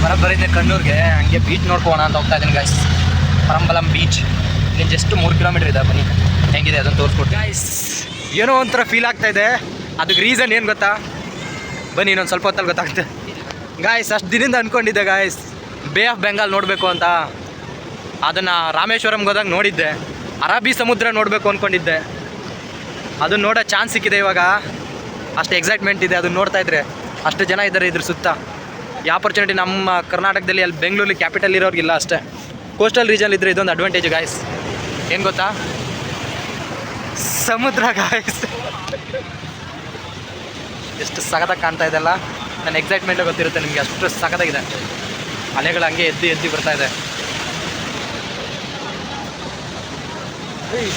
ಬರೋಬ್ಬರಿದ್ದೆ ಕಣ್ಣೂರಿಗೆ, ಹಂಗೆ ಬೀಚ್ ನೋಡ್ಕೋಣ ಅಂತ ಹೋಗ್ತಾ ಇದ್ದೀನಿ ಗಾಯ್ಸ್. ಪರಂಬಲಂ ಬೀಚ್ ಇಲ್ಲಿ ಜಸ್ಟ್ 3 ಕಿಲೋಮೀಟರ್ ಇದೆ. ಬನ್ನಿ ಹೆಂಗಿದೆ ಅದನ್ನು ತೋರಿಸ್ಕೊಟ್ಟು ಗಾಯ್ಸ್. ಏನೋ ಒಂಥರ ಫೀಲ್ ಆಗ್ತಾ ಇದೆ. ಅದಕ್ಕೆ ರೀಸನ್ ಏನು ಗೊತ್ತಾ? ಬನ್ನಿ ಇನ್ನೊಂದು ಸ್ವಲ್ಪ ಹೊತ್ತಲ್ಲಿ ಗೊತ್ತಾಗ್ತದೆ ಗಾಯ್ಸ್. ಅಷ್ಟು ದಿನದಿಂದ ಅಂದ್ಕೊಂಡಿದ್ದೆ ಗಾಯ್ಸ್ ಬೇ ಆಫ್ ಬೆಂಗಾಲ್ ನೋಡಬೇಕು ಅಂತ. ಅದನ್ನು ರಾಮೇಶ್ವರಂಗೆ ಹೋದಾಗ ನೋಡಿದ್ದೆ. ಅರಬ್ಬಿ ಸಮುದ್ರ ನೋಡಬೇಕು ಅಂದ್ಕೊಂಡಿದ್ದೆ. ಅದನ್ನು ನೋಡೋ ಚಾನ್ಸ್ ಸಿಕ್ಕಿದೆ ಇವಾಗ. ಅಷ್ಟು ಎಕ್ಸೈಟ್ಮೆಂಟ್ ಇದೆ ಅದನ್ನು ನೋಡ್ತಾ ಇದ್ರೆ. ಅಷ್ಟು ಜನ ಇದ್ದಾರೆ ಇದ್ರ ಸುತ್ತ. ಈ ಆಪರ್ಚುನಿಟಿ ನಮ್ಮ ಕರ್ನಾಟಕದಲ್ಲಿ ಅಲ್ಲಿ ಬೆಂಗಳೂರಲ್ಲಿ ಕ್ಯಾಪಿಟಲ್ ಇರೋರಿಗಿಲ್ಲ ಅಷ್ಟೇ. ಕೋಸ್ಟಲ್ ರೀಜನ್ ಇದ್ದರೆ ಇದೊಂದು ಅಡ್ವಾಂಟೇಜ್ ಗಾಯ್ಸ್. ಏನು ಗೊತ್ತಾ? ಸಮುದ್ರ ಗಾಯ್ಸ್. ಎಷ್ಟು ಸಖತ್ತಾಗಿ ಕಾಣ್ತಾ ಇದೆಲ್ಲ. ನನ್ನ ಎಕ್ಸೈಟ್ಮೆಂಟ್ ಗೊತ್ತಿರುತ್ತೆ ನಿಮಗೆ, ಅಷ್ಟು ಸಖತ್ತಾಗಿದೆ. ಅಲೆಗಳು ಹಂಗೆ ಎದ್ದು ಬರ್ತಾ ಇದೆ.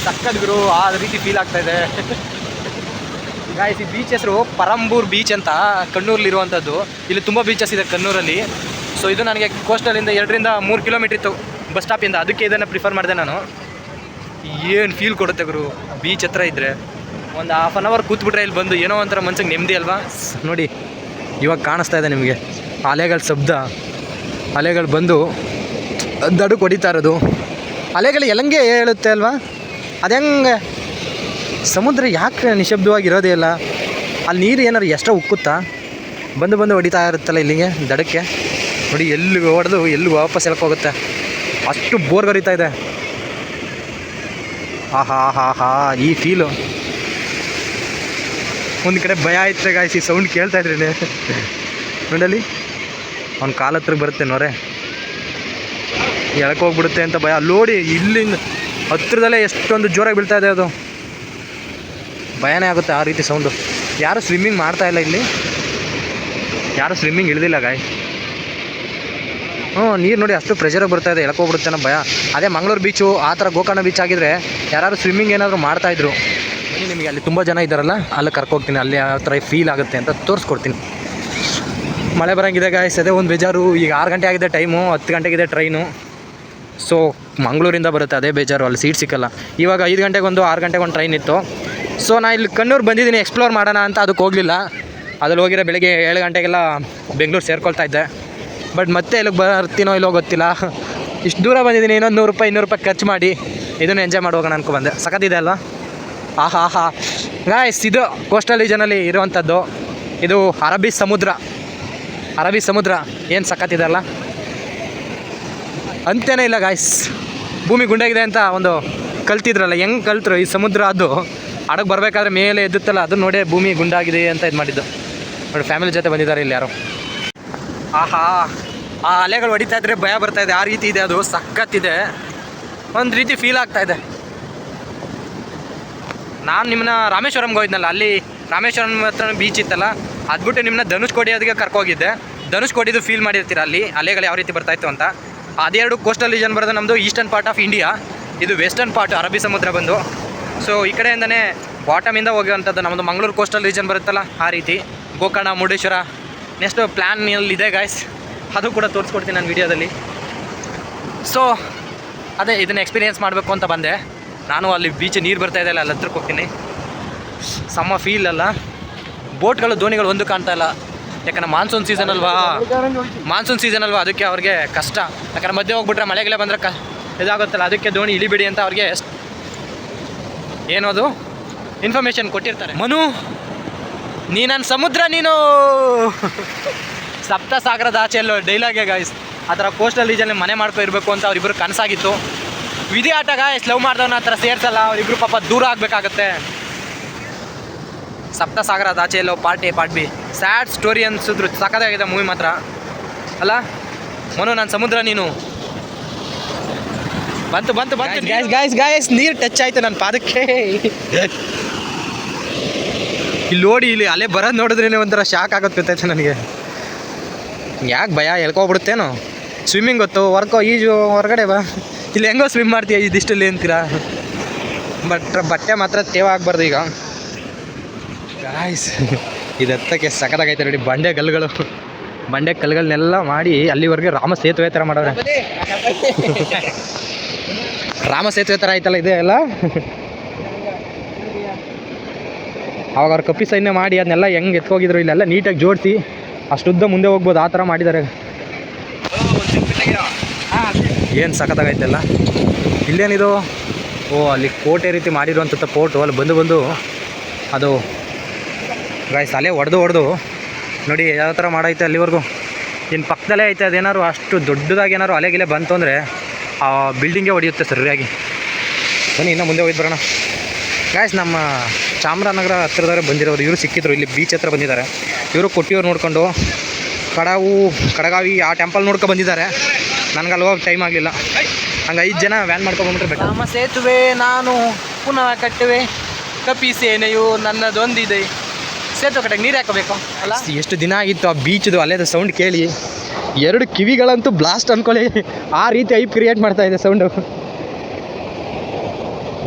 ಸಕ್ಕತ್ ಗುರು, ಆ ರೀತಿ ಫೀಲ್ ಆಗ್ತಾ ಇದೆ ಗಾಯ್ಸ್. ಈ ಬೀಚ್ ಹೆಸರು ಪರಂಬೂರ್ ಬೀಚ್ ಅಂತ, ಕಣ್ಣೂರಲ್ಲಿರುವಂಥದ್ದು. ಇಲ್ಲಿ ತುಂಬ ಬೀಚಸ್ ಇದೆ ಕಣ್ಣೂರಲ್ಲಿ. ಸೊ ಇದು ನನಗೆ ಕೋಸ್ಟಲಿಂದ 2 to 3 ಕಿಲೋಮೀಟರ್ ಇತ್ತು ಬಸ್ ಸ್ಟಾಪಿಂದ. ಅದಕ್ಕೆ ಇದನ್ನು ಪ್ರಿಫರ್ ಮಾಡಿದೆ ನಾನು. ಏನು ಫೀಲ್ ಕೊಡುತ್ತೆ ಗುರು ಬೀಚ್ ಹತ್ರ ಇದ್ದರೆ. ಒಂದು ಹಾಫ್ ಆನ್ ಅವರ್ ಕೂತ್ಬಿಟ್ರೆ ಇಲ್ಲಿ ಬಂದು ಏನೋ ಒಂಥರ ಮನ್ಸಿಗೆ ನೆಮ್ಮದಿ ಅಲ್ವಾ. ನೋಡಿ ಇವಾಗ ಕಾಣಿಸ್ತಾ ಇದೆ ನಿಮಗೆ ಅಲೆಗಳ ಶಬ್ದ. ಅಲೆಗಳು ಬಂದು ದಡಕ್ಕೆ ಹೊಡಿತಾ ಇರೋದು. ಅಲೆಗಳು ಎಲ್ಲಂಗೆ ಹೇಳುತ್ತೆ ಅಲ್ವಾ. ಅದು ಹೆಂಗೆ ಸಮುದ್ರ ಯಾಕೆ ನಿಶಬ್ದವಾಗಿರೋದೇ ಇಲ್ಲ? ಅಲ್ಲಿ ನೀರು ಏನಾರು ಎಷ್ಟೋ ಉಕ್ಕುತ್ತಾ? ಬಂದು ಹೊಡಿತಾ ಇರುತ್ತಲ್ಲ ಇಲ್ಲಿಗೆ ದಡಕ್ಕೆ. ನೋಡಿ ಎಲ್ಲಿ ಹೊಡೆದು ಎಲ್ಲಿ ವಾಪಸ್ ಹೋಗುತ್ತೆ. ಅಷ್ಟು ಬೋರ್ ಹೊರಿತಾ ಇದೆ. ಆಹಾ ಈ ಫೀಲು. ಒಂದು ಕಡೆ ಭಯ ಆಯ್ತು ಗಾಯ್ಸ್. ಈ ಸೌಂಡ್ ಕೇಳ್ತಾ ಇದ್ರಿ ನೋಡಲ್ಲಿ ಅವ್ನ ಕಾಲ ಹತ್ರ ಬರುತ್ತೆ ನೋರೆ, ಎಳ್ಕೋಗ್ಬಿಡುತ್ತೆ ಅಂತ ಭಯ. ನೋಡಿ ಇಲ್ಲಿಂದ ಹತ್ರದಲ್ಲೇ ಎಷ್ಟೊಂದು ಜೋರಾಗಿ ಬೀಳ್ತಾ ಇದೆ. ಅದು ಭಯನೇ ಆಗುತ್ತೆ ಆ ರೀತಿ ಸೌಂಡು. ಯಾರು ಸ್ವಿಮ್ಮಿಂಗ್ ಮಾಡ್ತಾ ಇಲ್ಲ ಇಲ್ಲಿ, ಯಾರು ಸ್ವಿಮ್ಮಿಂಗ್ ಇಳಿದಿಲ್ಲ ಗಾಯ್. ನೀರು ನೋಡಿ ಅಷ್ಟು ಪ್ರೆಷರಾಗಿ ಬರ್ತಾ ಇದೆ, ಎಳ್ಕೊಬಿಡುತ್ತೆ ಅನ್ನೋ ಭಯ. ಅದೇ ಮಂಗಳೂರು ಬೀಚು ಆ ಥರ ಗೋಕರ್ಣ ಬೀಚ್ ಆಗಿದ್ರೆ ಯಾರು ಸ್ವಿಮ್ಮಿಂಗ್ ಏನಾದರೂ ಮಾಡ್ತಾಯಿದ್ರು. ನಿಮಗೆ ಅಲ್ಲಿ ತುಂಬ ಜನ ಇದ್ದಾರಲ್ಲ, ಅಲ್ಲಿ ಕರ್ಕೋಗ್ತೀನಿ. ಅಲ್ಲಿ ಯಾವ ಥರ ಫೀಲ್ ಆಗುತ್ತೆ ಅಂತ ತೋರಿಸ್ಕೊಡ್ತೀನಿ. ಮಳೆ ಬರೋಂಗಿದೆ ಗಾಯ್ಸ್. ಅದೇ ಒಂದು ಬೇಜಾರು. ಈಗ 6 ಗಂಟೆ ಆಗಿದೆ ಟೈಮು, 10 ಗಂಟೆಗಿದೆ ಟ್ರೈನು. ಸೊ ಮಂಗಳೂರಿಂದ ಬರುತ್ತೆ, ಅದೇ ಬೇಜಾರು. ಅಲ್ಲಿ ಸೀಟ್ ಸಿಕ್ಕಲ್ಲ. ಇವಾಗ 5 ಗಂಟೆಗೊಂದು 6 ಗಂಟೆಗೊಂದು ಟ್ರೈನ್ ಇತ್ತು. ಸೊ ನಾನು ಇಲ್ಲಿ ಕಣ್ಣೂರು ಬಂದಿದ್ದೀನಿ ಎಕ್ಸ್ಪ್ಲೋರ್ ಮಾಡೋಣ ಅಂತ. ಅದಕ್ಕೆ ಹೋಗಲಿಲ್ಲ. ಅದ್ರಲ್ಲಿ ಹೋಗಿರೋ ಬೆಳಗ್ಗೆ 7 ಗಂಟೆಗೆಲ್ಲ ಬೆಂಗಳೂರು ಸೇರ್ಕೊಳ್ತಾ ಇದ್ದೆ. ಬಟ್ ಮತ್ತೆ ಇಲ್ಲಿಗೆ ಬರ್ತೀನೋ ಇಲ್ಲೋ ಗೊತ್ತಿಲ್ಲ. ಇಷ್ಟು ದೂರ ಬಂದಿದ್ದೀನಿ. ಇನ್ನೊಂದು 100 ರೂಪಾಯಿ 200 ರೂಪಾಯಿ ಖರ್ಚು ಮಾಡಿ ಇದನ್ನು ಎಂಜಾಯ್ ಮಾಡಿ ಹೋಗೋಣ ಅನ್ಕೊಬಂದೆ. ಸಖತ್ತಿದೆ ಅಲ್ವಾ? ಆಹಾ ಗಾಯ್ಸ್, ಇದು ಕೋಸ್ಟಲ್ ರೀಜನಲ್ಲಿ ಇರುವಂಥದ್ದು. ಇದು ಅರಬ್ಬಿ ಸಮುದ್ರ ಏನು ಸಖತ್ತಿದೆ ಅಲ್ಲ, ಅಂತೇನೇ ಇಲ್ಲ ಗಾಯ್ಸ್. ಭೂಮಿ ಗುಂಡಾಗಿದೆ ಅಂತ ಒಂದು ಕಲ್ತಿದ್ರಲ್ಲ, ಹೆಂಗೆ ಕಲ್ತರು ಈ ಸಮುದ್ರ. ಅದು ಹಡಗು ಬರಬೇಕಾದ್ರೆ ಮೇಲೆ ಎದ್ದುತ್ತಲ್ಲ, ಅದು ನೋಡಿ ಭೂಮಿ ಗುಂಡಾಗಿದೆ ಅಂತ ಇದು ಮಾಡಿದ್ದು. ನೋಡಿ ಫ್ಯಾಮಿಲಿ ಜೊತೆ ಬಂದಿದ್ದಾರೆ ಇಲ್ಲಿ ಯಾರು. ಆಹಾ ಆ ಅಲೆಗಳು ಹೊಡಿತಾ ಇದ್ರೆ ಭಯ ಬರ್ತಾಯಿದೆ. ಆ ರೀತಿ ಇದೆ ಅದು, ಸಖತ್ತಿದೆ. ಒಂದು ರೀತಿ ಫೀಲ್ ಆಗ್ತಾಯಿದೆ. ನಾನು ನಿಮ್ಮನ್ನ ರಾಮೇಶ್ವರಂಗೆ ಹೋಗಿದ್ನಲ್ಲ, ಅಲ್ಲಿ ರಾಮೇಶ್ವರಂ ಹತ್ರ ಬೀಚ್ ಇತ್ತಲ್ಲ, ಅದು ಬಿಟ್ಟು ನಿಮ್ಮನ್ನ ಧನುಷ್ಕೋಡಿ ಅದಕ್ಕೆ ಕರ್ಕೋಗಿದ್ದೆ. ಧನುಷ್ಕೋಡಿದು ಫೀಲ್ ಮಾಡಿರ್ತೀರ ಅಲ್ಲಿ ಅಲೆಗಳು ಯಾವ ರೀತಿ ಬರ್ತಾಯಿತ್ತು ಅಂತ. ಅದೆರಡು ಕೋಸ್ಟಲ್ ರೀಜನ್ ಬರೋದು ನಮ್ಮದು ಈಸ್ಟರ್ನ್ ಪಾರ್ಟ್ ಆಫ್ ಇಂಡಿಯಾ. ಇದು ವೆಸ್ಟರ್ನ್ ಪಾರ್ಟ್ ಅರಬ್ಬಿ ಸಮುದ್ರ ಬಂದು. ಸೊ ಈ ಕಡೆಯಿಂದನೇ ಬಾಟಮಿಂದ ಹೋಗುವಂಥದ್ದು ನಮ್ಮದು ಮಂಗಳೂರು ಕೋಸ್ಟಲ್ ರೀಜನ್ ಬರುತ್ತಲ್ಲ, ಆ ರೀತಿ. ಗೋಕರ್ಣ, ಮುರುಡೇಶ್ವರ ನೆಕ್ಸ್ಟ್ ಪ್ಲ್ಯಾನ್ನಲ್ಲಿದೆ ಗಾಯ್ಸ್. ಅದು ಕೂಡ ತೋರಿಸ್ಕೊಡ್ತೀನಿ ನಾನು ವೀಡಿಯೋದಲ್ಲಿ. ಸೊ ಅದೇ ಇದನ್ನು ಎಕ್ಸ್ಪೀರಿಯೆನ್ಸ್ ಮಾಡಬೇಕು ಅಂತ ಬಂದೆ ನಾನು. ಅಲ್ಲಿ ಬೀಚ್ ನೀರು ಬರ್ತಾಯಿದೆ ಅಲ್ಲ, ಅಲ್ಲಿ ಹತ್ರಕ್ಕೆ ಹೋಗ್ತೀನಿ. ಸಮ್ಮ ಫೀಲ್ ಅಲ್ಲ. ಬೋಟ್ಗಳು, ದೋಣಿಗಳು ಒಂದು ಕಾಣ್ತಾ ಇಲ್ಲ. ಯಾಕಂದ್ರೆ ಮಾನ್ಸೂನ್ ಸೀಸನ್ ಅಲ್ವಾ, ಅದಕ್ಕೆ ಅವ್ರಿಗೆ ಕಷ್ಟ. ಯಾಕಂದ್ರೆ ಮಧ್ಯೆ ಹೋಗ್ಬಿಟ್ರೆ ಮಳೆಗೆಲ್ಲ ಬಂದರೆ ಇದಾಗುತ್ತಲ್ಲ, ಅದಕ್ಕೆ ದೋಣಿ ಇಳಿಬಿಡಿ ಅಂತ ಅವ್ರಿಗೆ ಏನದು ಇನ್ಫಾರ್ಮೇಷನ್ ಕೊಟ್ಟಿರ್ತಾರೆ. ಮನು, ನೀ ನನ್ನ ಸಮುದ್ರ, ನೀನು ಸಪ್ತ ಸಾಗರದ ಆಚೆ ಎಲ್ಲೋ ಡೈಲಾಗೆ ಗಾಯ್ಸ್. ಆ ಥರ ಕೋಸ್ಟಲ್ ರೀಜನಲ್ಲಿ ಮನೆ ಮಾಡ್ಕೊ ಇರಬೇಕು ಅಂತ ಅವ್ರಿಬ್ರು ಕನಸಾಗಿತ್ತು. ವಿಧಿ ಆಟ ಗಾಯ್ಸ್. ಲವ್ ಮಾಡಿದವನ್ನ ಆ ಥರ ಸೇರ್ಸಲ್ಲ. ಅವರಿಬ್ರು ಪಾಪ ದೂರ ಆಗಬೇಕಾಗತ್ತೆ. ಸಪ್ತ ಸಾಗರದ ಆಚೆ ಎಲ್ಲೋ ಪಾರ್ಟ್ ಬಿ ಸ್ಯಾಡ್ ಸ್ಟೋರಿ ಅನ್ಸಿದ್ರು. ಸಖತ್ತಾಗಿದೆ ಮೂವಿ ಮಾತ್ರ ಅಲ್ಲ. ಮನು, ನನ್ನ ಸಮುದ್ರ ನೀನು. ಬಂತು ಗಾಯ್ಸ್ ನೀರು ಟಚ್ ಆಯಿತು ನನ್ನ ಪಾದಕ್ಕೆ. ಇಲ್ಲಿ ನೋಡಿ, ಇಲ್ಲಿ ಅಲೆ ಬರೋದು ನೋಡಿದ್ರೇ ಒಂಥರ ಶಾಕ್ ಆಗೋದು ಗೊತ್ತಾಯ್ತು ನನಗೆ. ಯಾಕೆ ಭಯ, ಎಳ್ಕೊಬಿಡುತ್ತೇನೋ. ಸ್ವಿಮ್ಮಿಂಗ್ ಗೊತ್ತು, ಈಜು ಹೊರಗಡೆ ಬಾ. ಇಲ್ಲಿ ಹೆಂಗೋ ಸ್ವಿಮ್ ಮಾಡ್ತೀಯ ಇದಿಷ್ಟಲ್ಲಿ ಅಂತೀರಾ. ಬಟ್ಟೆ ಮಾತ್ರ ತೇವ ಆಗಬಾರ್ದು ಈಗ ಗಾಯ್ಸ್. ಇದು ಹತ್ತಕ್ಕೆ ಸಖತ್ತಾಗೈತೆ ನೋಡಿ. ಬಂಡೆ ಕಲ್ಲುಗಳನ್ನೆಲ್ಲ ಮಾಡಿ ಅಲ್ಲಿವರೆಗೆ ರಾಮ ಸೇತುವೆ ಥರ ಮಾಡೋರೆ. ರಾಮ ಸೇತುವೆ ಥರ ಆಯ್ತಲ್ಲ ಇದೆ ಎಲ್ಲ. ಅವಾಗ ಅವ್ರು ಕಪ್ಪಿ ಸೈನ್ಯ ಮಾಡಿ ಅದನ್ನೆಲ್ಲ ಹೆಂಗೆ ಎತ್ಕೋಗಿದ್ರು, ಇಲ್ಲೆಲ್ಲ ನೀಟಾಗಿ ಜೋಡಿಸಿ ಅಷ್ಟುದ್ದ ಮುಂದೆ ಹೋಗ್ಬೋದು ಆ ಥರ ಮಾಡಿದ್ದಾರೆ. ಏನು ಸಖತ್ತಾಗೈತೆಲ್ಲ. ಇಲ್ಲೇನಿದು? ಓ, ಅಲ್ಲಿ ಕೋಟೆ ರೀತಿ ಮಾಡಿರುವಂಥ ಪೋರ್ಟು. ಅಲ್ಲಿ ಬಂದು ಅದು ಗಾಯ್ಸ್ ಅಲೆ ಹೊಡೆದು ನೋಡಿ ಯಾವ ಥರ ಮಾಡೈತೆ ಅಲ್ಲಿವರೆಗೂ. ಇನ್ನು ಪಕ್ಕದಲ್ಲೇ ಐತೆ. ಅದೇನಾದ್ರು ಅಷ್ಟು ದೊಡ್ಡದಾಗಿ ಏನಾದ್ರು ಅಲೆಗಿಲೆ ಬಂತು ಅಂದರೆ ಆ ಬಿಲ್ಡಿಂಗೇ ಹೊಡೆಯುತ್ತೆ ಸರಿಯಾಗಿ. ಬನ್ನಿ ಇನ್ನೂ ಮುಂದೆ ಹೋಗಿ ಬರೋಣ ಗಾಯ್ಸ್. ನಮ್ಮ ಚಾಮರಾಜನಗರ ಹತ್ತಿರದವರೆ ಬಂದಿರೋರು ಇವರು ಸಿಕ್ಕಿದ್ರು. ಇಲ್ಲಿ ಬೀಚ್ ಹತ್ರ ಬಂದಿದ್ದಾರೆ. ಇವರು ಕೊಟ್ಟಿಯವ್ರು ನೋಡ್ಕೊಂಡು ಕಡಗಾವಿ ಆ ಟೆಂಪಲ್ ನೋಡ್ಕೊಂಡು ಬಂದಿದ್ದಾರೆ. ನನಗೆ ಅಲ್ಲಿ ಹೋಗಿ ಟೈಮ್ ಆಗಲಿಲ್ಲ. ಹಂಗೆ 5 ಜನ ವ್ಯಾನ್ ಮಾಡ್ಕೊಂಡ್ಬಿಟ್ರೆ ಬೆಟ್ಟ. ನಮ್ಮ ಸೇತುವೆ ನಾನು ಪುನಃ ಕಟ್ಟುವೆ, ಕಪಿ ಸೇನೆಯು ನನ್ನದೊಂದಿದೆ. ಸೇತುವೆ ಕಟ್ಟಕ್ಕೆ ನೀರು ಹಾಕಬೇಕು ಅಲ್ಲ. ಎಷ್ಟು ದಿನ ಆಗಿತ್ತು ಆ ಬೀಚ್ದು ಅಲ್ಲೇದು ಸೌಂಡ್ ಕೇಳಿ. 2 ಕಿವಿಗಳಂತೂ ಬ್ಲಾಸ್ಟ್ ಅಂದ್ಕೊಳ್ಳಿ. ಆ ರೀತಿ ಐಪ್ ಕ್ರಿಯೇಟ್ ಮಾಡ್ತಾ ಇದೆ ಸೌಂಡು.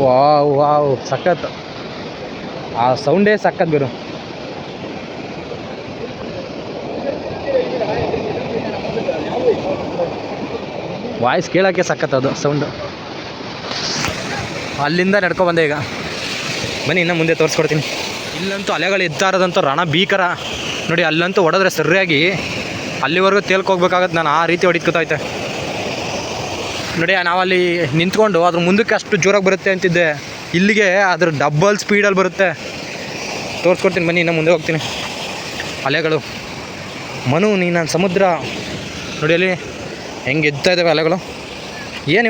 ವಾವ್ ಸಖತ್. ಆ ಸೌಂಡೇ ಸಖತ್ ಗುರು. ವಾಯ್ಸ್ ಕೇಳೋಕ್ಕೆ ಸಖತ್ ಅದು ಸೌಂಡು. ಅಲ್ಲಿಂದ ನಡ್ಕೊಬಂದೆ ಈಗ. ಬನ್ನಿ ಇನ್ನೂ ಮುಂದೆ ತೋರಿಸ್ಕೊಡ್ತೀನಿ. ಇಲ್ಲಂತೂ ಅಲೆಗಳು ಎತ್ತಾ ಇರೋದಂತೂ ರಣ ಭೀಕರ ನೋಡಿ. ಅಲ್ಲಂತೂ ಹೊಡೆದ್ರೆ ಸರಿಯಾಗಿ ಅಲ್ಲಿವರೆಗೂ ತೇಲ್ಕೋಗ್ಬೇಕಾಗತ್ತೆ. ನಾನು ಆ ರೀತಿ ಹೊಡಿತ್ಕೊತೈತೆ ನೋಡಿ. ನಾವಲ್ಲಿ ನಿಂತ್ಕೊಂಡು ಅದ್ರ ಮುಂದಕ್ಕೆ ಅಷ್ಟು ಜೋರಾಗಿ ಬರುತ್ತೆ ಅಂತಿದ್ದೆ. ಇಲ್ಲಿಗೆ ಅದ್ರ ಡಬ್ಬಲ್ ಸ್ಪೀಡಲ್ಲಿ ಬರುತ್ತೆ. ತೋರಿಸ್ಕೊಡ್ತೀನಿ ಬನ್ನಿ. ಇನ್ನೂ ಮುಂದೆ ಹೋಗ್ತೀನಿ. ಅಲೆಗಳು ಮನು ನಾನು ಸಮುದ್ರ ನೋಡಿ ಅಲ್ಲಿ ಹೆಂಗೆ ಎದ್ತಾ ಇದ್ದಾವೆ ಅಲೆಗಳು. ಏನು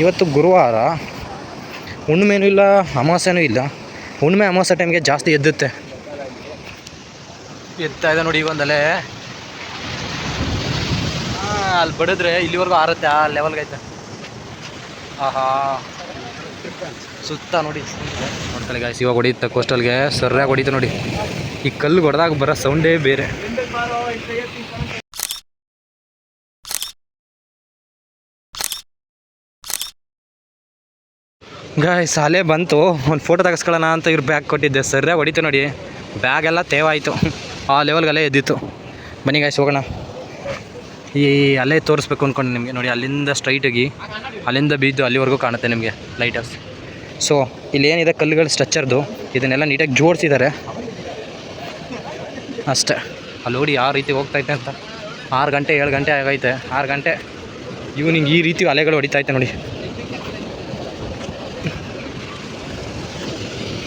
ಇವತ್ತು ಗುರುವಾರ, ಹುಣ್ಣಿಮೆನೂ ಇಲ್ಲ, ಅಮಾವಾಸ್ಯೆನೂ ಇಲ್ಲ. ಹುಣ್ಣಿಮೆ ಅಮಾವಾಸ್ಯೆ ಟೈಮ್ಗೆ ಜಾಸ್ತಿ ಎದ್ದುತ್ತೆ. ಎತ್ತಾ ಇದೆ ನೋಡಿ ಒಂದಲೆ. ಅಲ್ಲಿ ಬಡಿದ್ರೆ ಇಲ್ಲಿವರೆಗೂ ಆರುತ್ತೆ. ಆ ಲೆವೆಲ್ಗೈತೆ. ಆಹಾ ಸುತ್ತ ನೋಡಿ ನೋಡ್ಕೊಳ್ಳಿ ಗಾಯ್ಸ್. ಇವಾಗ ಹೊಡಿಯುತ್ತೆ ಕೋಸ್ಟಲ್ಗೆ ಸರಿಯಾಗಿ ಹೊಡಿತು ನೋಡಿ. ಈ ಕಲ್ಲು ಹೊಡೆದಾಗ ಬರೋ ಸೌಂಡೇ ಬೇರೆ. ಗಾಯ್ಸ್ ಅಲೆ ಬಂತು. ಒಂದು ಫೋಟೋ ತೆಗೆಸ್ಕೊಳ್ಳೋಣ ಅಂತ ಇವ್ರು ಬ್ಯಾಗ್ ಕೊಟ್ಟಿದ್ದೆ. ಸರಿಯಾಗಿ ಹೊಡಿತು ನೋಡಿ. ಬ್ಯಾಗೆಲ್ಲ ತೇವಾಯಿತು. ಆ ಲೆವೆಲ್ಗೆ ಅಲೆ ಎದ್ದಿತ್ತು. ಬನ್ನಿ ಗಾಯ್ಸ್ ಹೋಗೋಣ. ಈ ಅಲೆ ತೋರಿಸ್ಬೇಕು ಅಂದ್ಕೊಂಡು ನಿಮಗೆ ನೋಡಿ. ಅಲ್ಲಿಂದ ಸ್ಟ್ರೈಟಾಗಿ ಅಲ್ಲಿಂದ ಬಿದ್ದು ಅಲ್ಲಿವರೆಗೂ ಕಾಣುತ್ತೆ ನಿಮಗೆ ಲೈಟ್ ಹೌಸ್. ಸೊ ಇಲ್ಲಿ ಏನಿದೆ ಕಲ್ಲುಗಳು ಸ್ಟ್ರಕ್ಚರ್ದು ಇದನ್ನೆಲ್ಲ ನೀಟಾಗಿ ಜೋಡಿಸಿದ್ದಾರೆ ಅಷ್ಟೇ. ಅಲ್ಲಿ ನೋಡಿ ಯಾವ ರೀತಿ ಹೋಗ್ತೈತೆ ಅಂತ. 6 ಗಂಟೆ 7 ಗಂಟೆ ಆಗೈತೆ. 6 ಗಂಟೆ ಈವ್ನಿಂಗ್ ಈ ರೀತಿ ಅಲೆಗಳು ಹೊಡಿತೈತೆ ನೋಡಿ.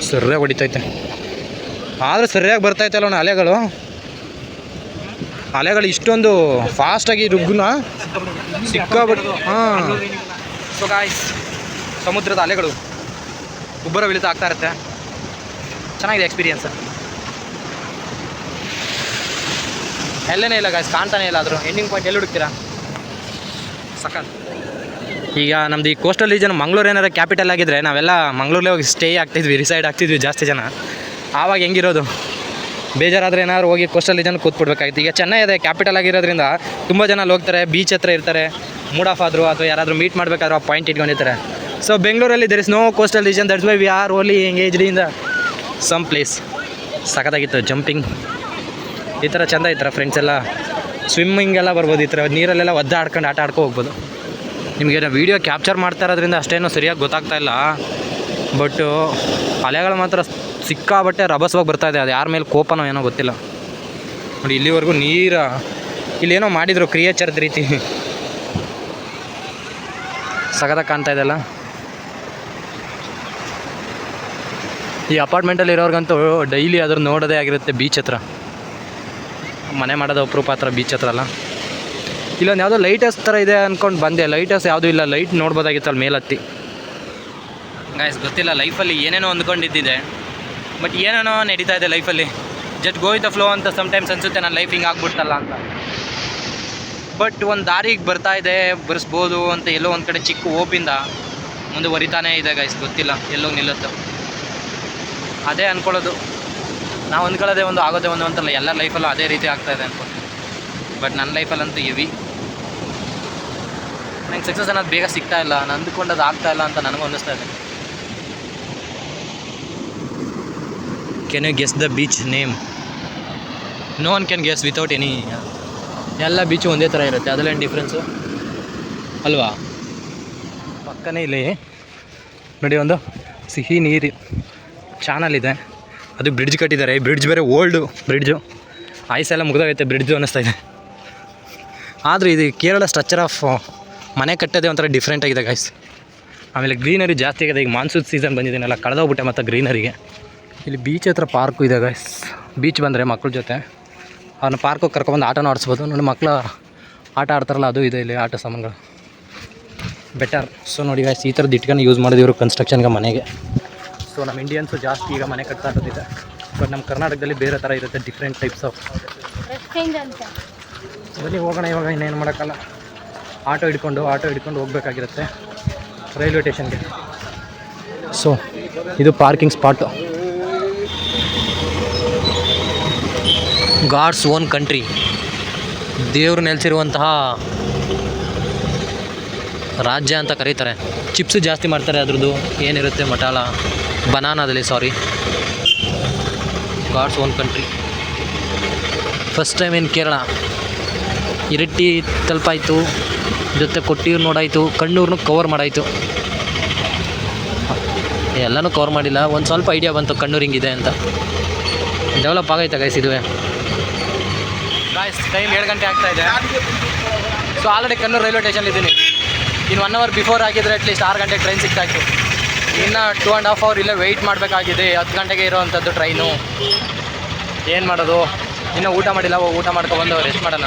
ಸರಿಯಾಗಿ ಹೊಡಿತೈತೆ. ಆದರೆ ಸರಿಯಾಗಿ ಬರ್ತೈತೆ ಅಲ್ಲ ಅಲೆಗಳು ಇಷ್ಟೊಂದು ಫಾಸ್ಟಾಗಿ ರುಗ್ಗುನ ಸಿಕ್ಕಾಬಿಟ್ಟು. ಸೊ ಗಾಯ್ಸ್ ಸಮುದ್ರದ ಅಲೆಗಳು ಉಬ್ಬರ ಇಳಿತ ಆಗ್ತಾ ಇರುತ್ತೆ. ಚೆನ್ನಾಗಿದೆ ಎಕ್ಸ್ಪೀರಿಯನ್ಸ್. ಎಲ್ಲೇ ಇಲ್ಲ ಗಾಯ್ಸ್, ಕಾಣ್ತಾನೆ ಇಲ್ಲ. ಆದರೂ ಎಂಡಿಂಗ್ ಪಾಯಿಂಟ್ ಎಲ್ಲಿ ಹುಡುಕ್ತೀರಾ? ಸಖತ್. ಈಗ ನಮ್ದು ಈ ಕೋಸ್ಟಲ್ ರೀಜನ್ ಮಂಗಳೂರು ಏನಾರು ಕ್ಯಾಪಿಟಲ್ ಆಗಿದ್ದರೆ ನಾವೆಲ್ಲ ಮಂಗಳೂರಲ್ಲೇ ಹೋಗಿ ಸ್ಟೇ ಆಗ್ತಿದ್ವಿ, ರಿಸೈಡ್ ಆಗ್ತಿದ್ವಿ ಜಾಸ್ತಿ ಜನ. ಆವಾಗ ಹೆಂಗಿರೋದು, ಬೇಜಾರಾದರೆ ಏನಾದ್ರು ಹೋಗಿ ಕೋಸ್ಟಲ್ ರೀಜನ್ ಕೂತ್ಬಿಡ್ಬೇಕಾಗಿತ್ತು. ಈಗ ಚೆನ್ನೈ ಇದೆ ಕ್ಯಾಪಿಟಲ್ ಆಗಿರೋದ್ರಿಂದ ತುಂಬ ಜನ ಅಲ್ಲಿ ಹೋಗ್ತಾರೆ, ಬೀಚ್ ಹತ್ರ ಇರ್ತಾರೆ. ಮೂಡ್ ಆಫ್ ಆದರೂ ಅಥವಾ ಯಾರಾದರೂ ಮೀಟ್ ಮಾಡಬೇಕಾದ್ರೂ ಆ ಪಾಯಿಂಟ್ ಇಟ್ಕೊಂಡಿರ್ತಾರೆ. ಸೊ ಬೆಂಗಳೂರಲ್ಲಿ there is no coastal region. That's why we are only engaged in the some place. ಸಖತ್ತಾಗಿತ್ತು ಜಂಪಿಂಗ್. ಈ ಥರ ಚೆಂದ. ಈ ಥರ ಫ್ರೆಂಡ್ಸ್ ಎಲ್ಲ ಸ್ವಿಮ್ಮಿಂಗ್ ಎಲ್ಲ ಬರ್ಬೋದು. ಈ ಥರ ನೀರಲ್ಲೆಲ್ಲ ಒದ್ದಾಡ್ಕೊಂಡು ಆಟ ಆಡ್ಕೊ ಹೋಗ್ಬೋದು. ನಿಮಗೆ ವೀಡಿಯೋ ಕ್ಯಾಪ್ಚರ್ ಮಾಡ್ತಾ ಇರೋದ್ರಿಂದ ಅಷ್ಟೇನೋ ಸರಿಯಾಗಿ ಗೊತ್ತಾಗ್ತಾ ಇಲ್ಲ. ಬಟ್ ಅಲೆಗಳು ಮಾತ್ರ ಸಿಕ್ಕಾಬಟ್ಟೆ ರಭಸವಾಗಿ ಬರ್ತಾಯಿದೆ. ಅದು ಯಾರ ಮೇಲೆ ಕೋಪನೋ ಏನೋ ಗೊತ್ತಿಲ್ಲ ನೋಡಿ. ಇಲ್ಲಿವರೆಗೂ ಇಲ್ಲೇನೋ ಮಾಡಿದರು ಕ್ರಿಯೇಚರ್ದ ರೀತಿ. ಸಖತ್ತಾಗಿ ಕಾಣ್ತಾ ಇದೆಲ್ಲ. ಈ ಅಪಾರ್ಟ್ಮೆಂಟಲ್ಲಿ ಇರೋರ್ಗಂತೂ ಡೈಲಿ ಅದ್ರ ನೋಡೋದೇ ಆಗಿರುತ್ತೆ. ಬೀಚ್ ಹತ್ರ ಮನೆ ಮಾಡೋದು ಅಪರೂಪ. ಹತ್ರ ಬೀಚ್ ಹತ್ರ ಅಲ್ಲ. ಇಲ್ಲೊಂದು ಯಾವುದೋ ಲೈಟ್ ಹೌಸ್ ಥರ ಇದೆ ಅಂದ್ಕೊಂಡು ಬಂದೆ. ಲೈಟ್ ಹೌಸ್ ಯಾವುದೂ ಇಲ್ಲ. ಲೈಟ್ ನೋಡ್ಬೋದಾಗಿತ್ತು ಅಲ್ಲಿ ಮೇಲತ್ತಿ. ಗಾಯ್ಸ್ ಗೊತ್ತಿಲ್ಲ, ಲೈಫಲ್ಲಿ ಏನೇನೋ ಅಂದ್ಕೊಂಡಿದ್ದಿದೆ. ಬಟ್ ಏನೇನೋ ನಡೀತಾ ಇದೆ ಲೈಫಲ್ಲಿ. Just go with the flow ಅಂತ ಸಮ್ಟೈಮ್ಸ್ ಅನಿಸುತ್ತೆ. ನನ್ನ ಲೈಫ್ ಹಿಂಗೆ ಆಗ್ಬಿಡ್ತಲ್ಲ ಅಂತ. ಬಟ್ ಒಂದು ದಾರಿಗೆ ಬರ್ತಾ ಇದೆ, ಬರ್ಸ್ಬೋದು ಅಂತ ಎಲ್ಲೋ ಒಂದು ಕಡೆ ಚಿಕ್ಕ ಓಪಿಂದ ಮುಂದುವರಿತಾನೇ ಇದೆ ಗಾಯ್ಸ್. ಗೊತ್ತಿಲ್ಲ ಎಲ್ಲೋಗಿ ನಿಲ್ಲುತ್ತೋ. ಅದೇ ಅಂದ್ಕೊಳ್ಳೋದು ನಾವು ಅಂದ್ಕೊಳ್ಳೋದೇ ಒಂದು, ಆಗೋದೇ ಒಂದು ಅಂತಲ್ಲ. ಎಲ್ಲ ಲೈಫಲ್ಲೂ ಅದೇ ರೀತಿ ಆಗ್ತಾಯಿದೆ ಅನ್ಕೊಂಡು. ಬಟ್ ನನ್ನ ಲೈಫಲ್ಲಂತೂ ಹೆವಿ. ನಂಗೆ ಸಕ್ಸಸ್ ಅನ್ನೋದು ಬೇಗ ಸಿಗ್ತಾ ಇಲ್ಲ. ನಾನು ಅಂದ್ಕೊಂಡದ್ದು ಆಗ್ತಾ ಇಲ್ಲ ಅಂತ ನನಗೂ ಅನ್ನಿಸ್ತಾ ಇದೆ. Can you guess the beach name? No one can guess without any. ಎಲ್ಲ ಬೀಚು ಒಂದೇ ಥರ ಇರುತ್ತೆ. ಅದರಲ್ಲೇನು ಡಿಫ್ರೆನ್ಸು ಅಲ್ವಾ? ಪಕ್ಕನೇ ಇಲ್ಲಿ ನೋಡಿ ಒಂದು ಸಿಹಿ ನೀರು ಚಾನಲ್ ಇದೆ. ಅದು ಬ್ರಿಡ್ಜ್ ಕಟ್ಟಿದ್ದಾರೆ. ಬ್ರಿಡ್ಜ್ ಬೇರೆ ಓಲ್ಡು ಬ್ರಿಡ್ಜು. ಆಯ್ಸೆಲ್ಲ ಮುಗಿದೋಗೈತೆ ಬ್ರಿಡ್ಜು ಅನ್ನಿಸ್ತಾ ಇದೆ. ಆದರೂ ಇದು ಕೇರಳ ಸ್ಟ್ರಕ್ಚರ್ ಆಫ್ ಮನೆ ಕಟ್ಟೋದೇ ಒಂಥರ ಡಿಫ್ರೆಂಟ್ ಆಗಿದೆ ಗೈಸ್. ಆಮೇಲೆ ಗ್ರೀನರಿ ಜಾಸ್ತಿ ಆಗಿದೆ. ಈಗ ಮಾನ್ಸೂನ್ ಸೀಸನ್ ಬಂದಿದ್ದೀನಲ್ಲ, ಕಳೆದೋಗ್ಬಿಟ್ಟೆ ಮತ್ತು ಗ್ರೀನರಿಗೆ. ಇಲ್ಲಿ ಬೀಚ್ ಹತ್ರ ಪಾರ್ಕು ಇದೆ ಗೈಸ್. ಬೀಚ್ ಬಂದರೆ ಮಕ್ಳ ಜೊತೆ ಅವ್ರನ್ನ ಪಾರ್ಕಿಗೆ ಕರ್ಕೊಬಂದು ಆಟನೂ ಆಡಿಸ್ಬೋದು. ನೋಡಿ ಮಕ್ಕಳು ಆಟ ಆಡ್ತಾರಲ್ಲ, ಅದು ಇದೆ ಇಲ್ಲಿ ಆಟ ಸಾಮಾನುಗಳು ಬೆಟರ್. ಸೊ ನೋಡಿ ಗೈಸ್, ಈ ಥರದ್ದು ಇಟ್ಕೊಂಡು ಯೂಸ್ ಮಾಡೋದು ಇವರು ಕನ್ಸ್ಟ್ರಕ್ಷನ್ಗೆ ಮನೆಗೆ. ಸೊ ನಮ್ಮ ಇಂಡಿಯನ್ಸು ಜಾಸ್ತಿ ಈಗ ಮನೆ ಕಟ್ತಾ ಇರೋದಿದೆ. ಬಟ್ ನಮ್ಮ ಕರ್ನಾಟಕದಲ್ಲಿ ಬೇರೆ ಥರ ಇರುತ್ತೆ, ಡಿಫ್ರೆಂಟ್ ಟೈಪ್ಸ್ ಆಫ್. ಬನ್ನಿ ಹೋಗೋಣ ಇವಾಗ, ಇನ್ನೇನು ಮಾಡೋಕ್ಕಲ್ಲ. ಆಟೋ ಹಿಡ್ಕೊಂಡು ಹೋಗಬೇಕಾಗಿರುತ್ತೆ ರೈಲ್ವೆ ಸ್ಟೇಷನ್ಗೆ. ಸೊ ಇದು parking spot. God's own country, ದೇವರು ನೆಲೆಸಿರುವಂತಹ ರಾಜ್ಯ ಅಂತ ಕರೀತಾರೆ. ಚಿಪ್ಸು ಜಾಸ್ತಿ ಮಾಡ್ತಾರೆ, ಅದ್ರದ್ದು ಏನಿರುತ್ತೆ ಮಸಾಲ ಬನಾನಾದಲ್ಲಿ, sorry, God's own country. First time in Kerala. Iritty ತಲುಪಾಯಿತು, ಜೊತೆ ಕೊಟ್ಟಿಯೂರು ನೋಡಾಯಿತು, ಕಣ್ಣೂರನ್ನು ಕವರ್ ಮಾಡಾಯಿತು. ಎಲ್ಲನೂ ಕವರ್ ಮಾಡಿಲ್ಲ, ಒಂದು ಸ್ವಲ್ಪ ಐಡಿಯಾ ಬಂತು ಕಣ್ಣೂರು ಹಿಂಗಿದೆ ಅಂತ. ಡೆವಲಪ್ ಆಗೈತೆ ಗೈಸ್ ಇದುವೇ. ಗಾಯ್ಸ್ ಟೈಮ್ 7 ಗಂಟೆ ಆಗ್ತಾಯಿದೆ. So already Kannur railway station ಇದ್ದೀನಿ. ಇನ್ನು 1 ಅವರ್ ಬಿಫೋರ್ ಆಗಿದ್ದರೆ ಅಟ್ಲೀಸ್ಟ್ 6 ಗಂಟೆಗೆ ಟ್ರೈನ್ ಸಿಗ್ತಾಯಿತ್ತು. ಇನ್ನು 2.5 ಅವರ್ ಇಲ್ಲೇ ವೆಯ್ಟ್ ಮಾಡಬೇಕಾಗಿದೆ. 10 ಗಂಟೆಗೆ ಇರೋವಂಥದ್ದು ಟ್ರೈನು. ಏನು ಮಾಡೋದು, ಇನ್ನೂ ಊಟ ಮಾಡಿಲ್ಲ. ಊಟ ಮಾಡ್ಕೊಬಂದು ರೆಸ್ಟ್ ಮಾಡೋಣ.